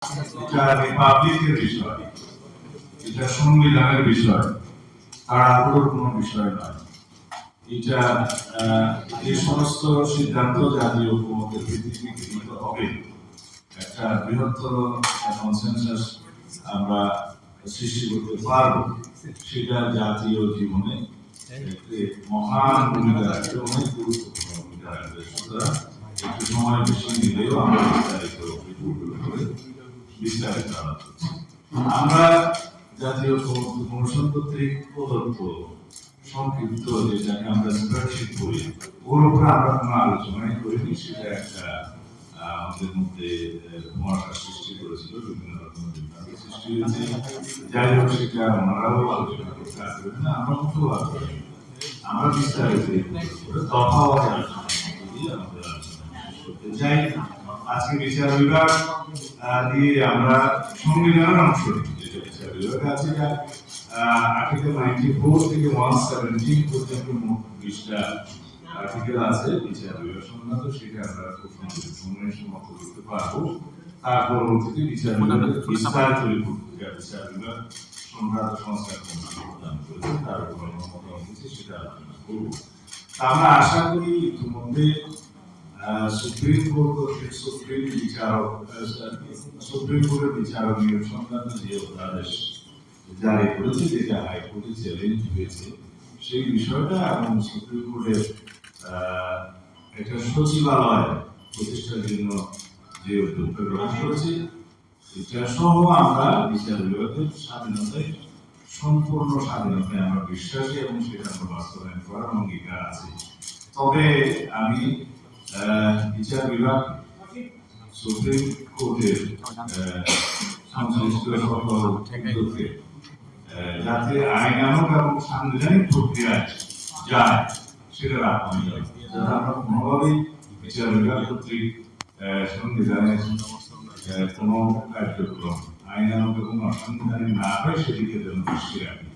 এটা রিপাবলিকের বিষয়, এটা সংবিধানের বিষয়, তার আগ্রহ কোনো বিষয় নয়। এটা যে সমস্ত সিদ্ধান্ত জাতীয় ঐক্যমত্যের ভিত্তিতে গৃহীত হবে, একটা বৃহত্তর কনসেনসাস আমরা সৃষ্টি করতে পারবো, সেটা জাতীয় জীবনে একটি মহান ভূমিকা রাখবে, অনেক গুরুত্বপূর্ণ ভূমিকা রাখবে। সুতরাং একটু সময় বেশি নিলেও আমরা বিস্তারিত আলোচনা। আমরা জাতীয় কমিশন কর্তৃক প্রদত্ত সংক্ষিপ্ত যেটাকে আমরা স্প্রেডশিট করি, ওর উপরে আমরা কোনো আলোচনাই করিনি। সেটা একটা আমাদের মধ্যে মহাশা সৃষ্টি করেছিল, বিভিন্ন রকমের বিভ্রান্তি সৃষ্টি হয়েছে। যাই হোক, সেটা ওনারাও আলোচনা করতে আসবেন না, আমরা মুখেও আলোচনা করি। আমরা বিস্তারিত দফা আমাদের আলোচনা শেষ করতে চাই। আজকে বিচার বিভাগ দিয়ে আমরা সংবিধানের অংশ, যেটা বিচার বিভাগ আছে, আর্টিকেল 94 থেকে 117 পর্যন্ত মোট 20টা আর্টিকেল আছে বিচার বিভাগ সংক্রান্ত। সেটা আমরা খুব সময়ের সমাপ্ত করতে পারবো। তার পরবর্তীতে বিচার বিভাগের বিস্তারিত রিপোর্ট বিচার বিভাগ সংক্রান্ত সংস্কার কমিশন প্রদান করেছে, তার উপর মতামত দিচ্ছে, সেটা আলোচনা করবো। আমরা আশা করি ইতিমধ্যে সুপ্রিম কোর্ট কর্তৃক সুপ্রিম কোর্টের বিচারক নিয়োগ সংক্রান্ত যে অধ্যাদেশ জারি করেছে, যেটা হাইকোর্টে চ্যালেঞ্জ হয়েছে, সেই বিষয়টা এবং সুপ্রিম কোর্টের একটা সচিবালয় প্রতিষ্ঠার জন্য যে উদ্যোগটা গ্রহণ করেছে, এটা সহ আমরা বিচার বিভাগের স্বাধীনতায়, সম্পূর্ণ স্বাধীনতায় আমরা বিশ্বাসী এবং সেটা আমরা বাস্তবায়ন করার অঙ্গীকার আছে। তবে আমি বিচার বিভাগ সুপ্রিম কোর্টের সংশ্লিষ্ট সকল উদ্যোগকে যাতে আইনানুগ এবং সাংবিধানিক প্রক্রিয়ায় যায়, সেটার আহ্বান জানাই। যাতে আমরা কোনোভাবেই বিচার বিভাগ কর্তৃক সংবিধানের কোনো কার্যক্রম আইনানুগ এবং অসাংবিধানিক না হয়, সেদিকে যেন দৃষ্টি রাখি।